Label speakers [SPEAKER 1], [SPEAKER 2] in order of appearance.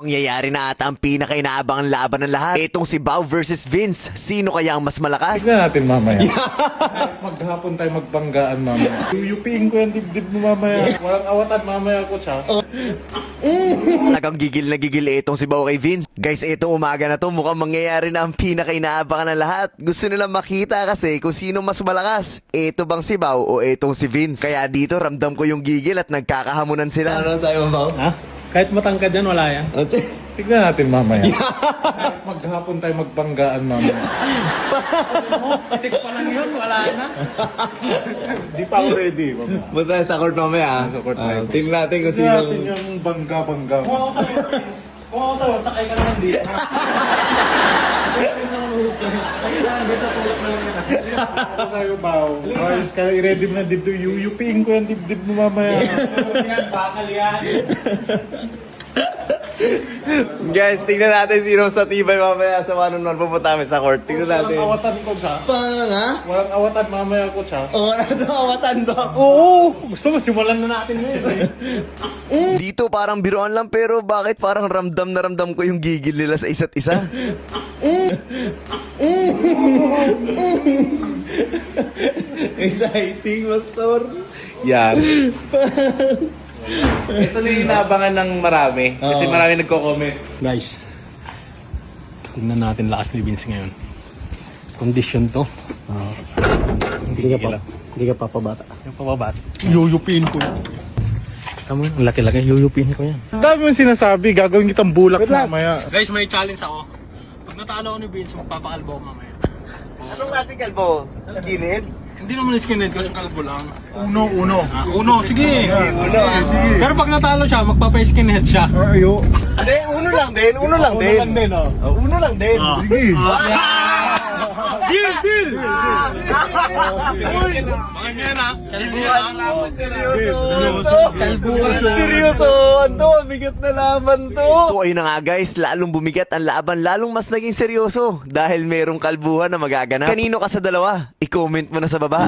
[SPEAKER 1] Mangyayari na ata ang pinaka-inaabangan laban ng lahat. Itong si Bao versus Vince. Sino kaya ang mas malakas?
[SPEAKER 2] Tignan natin mamaya. Maghapon tayo magbanggaan mamaya. Yuyupiin ko yung dibdib mo mamaya. Walang awatan mamaya ko siya.
[SPEAKER 1] Talagang gigil na gigil itong si Bao kay Vince. Guys, itong umaga na to mukhang mangyayari na ang pinaka-inaabangan ng lahat. Gusto nila makita kasi kung sino mas malakas. Ito bang si Bao o itong si Vince? Kaya dito ramdam ko yung gigil at nagkakahamunan sila.
[SPEAKER 3] Ano sa'yo, Bao?
[SPEAKER 2] Ha?
[SPEAKER 3] Kahit matangkad yan, wala yan.
[SPEAKER 2] Tignan natin mamaya. Maghapon tayo magbanggaan mamaya.
[SPEAKER 3] Patik pa lang yun, wala na.
[SPEAKER 2] Di pa ako ready mamaya.
[SPEAKER 3] Punta sa court mamaya.
[SPEAKER 2] Sa court tayo.
[SPEAKER 3] Tingnan natin kung
[SPEAKER 2] Tignan
[SPEAKER 3] sino.
[SPEAKER 2] natin yung bangga-bangga.
[SPEAKER 3] Kung ako sa'yo, sakay ka naman dito.
[SPEAKER 2] Ako sa'yo, Bao. Ayos ka, i-ready mo na dibdib. Yuyupiin ko yung dibdib mo mamaya.
[SPEAKER 3] Yan, bakal yan.
[SPEAKER 1] Guys, tingnan natin sino sa tibay mamaya sa one-on-one pupunta kami sa court. Tingnan natin.
[SPEAKER 2] Walang awatan ko siya.
[SPEAKER 3] Ha?
[SPEAKER 2] Walang awatan mamaya ko siya.
[SPEAKER 3] Wala na awatan ba?
[SPEAKER 2] Oo! Gusto mo, simulan na natin ngayon.
[SPEAKER 1] Dito parang biruan lang pero bakit parang ramdam na ramdam ko yung gigil nila sa isa't isa?
[SPEAKER 3] Exciting, Pastor.
[SPEAKER 2] Yan.
[SPEAKER 4] Ito na yung inaabangan ng marami. Kasi marami nagko-comment.
[SPEAKER 3] Guys, tingnan natin lakas ni Vince ngayon. Condition to. Hindi ka papabata.
[SPEAKER 4] Yung pababat.
[SPEAKER 2] Yuyupiin ko.
[SPEAKER 3] Tama yun, ang laki-laki. Yuyupin ko yan.
[SPEAKER 2] Dami mong sinasabi, gagawin kitang bulak mamaya.
[SPEAKER 3] Guys, may challenge ako. Pag natalo ko ni Vince, magpapakalbo ko mamaya.
[SPEAKER 1] Anong klase kalbo? Skinhead?
[SPEAKER 3] Hindi naman skinhead kasi kalbo lang. Uno, sige.
[SPEAKER 2] Sige.
[SPEAKER 3] Pero pag natalo siya, magpapa-skinhead siya.
[SPEAKER 2] Ayo.
[SPEAKER 1] Hindi, uno lang din. Uno lang din. Uno lang din.
[SPEAKER 2] Sige.
[SPEAKER 3] Deal! Mga niya na.
[SPEAKER 1] Seryoso. Ando, bigat na laban to. So ayun na nga guys, lalong bumigat ang laban, lalong mas naging seryoso dahil merong kalbuhan na magaganap. Kanino ka sa dalawa? I-comment mo na sa baba.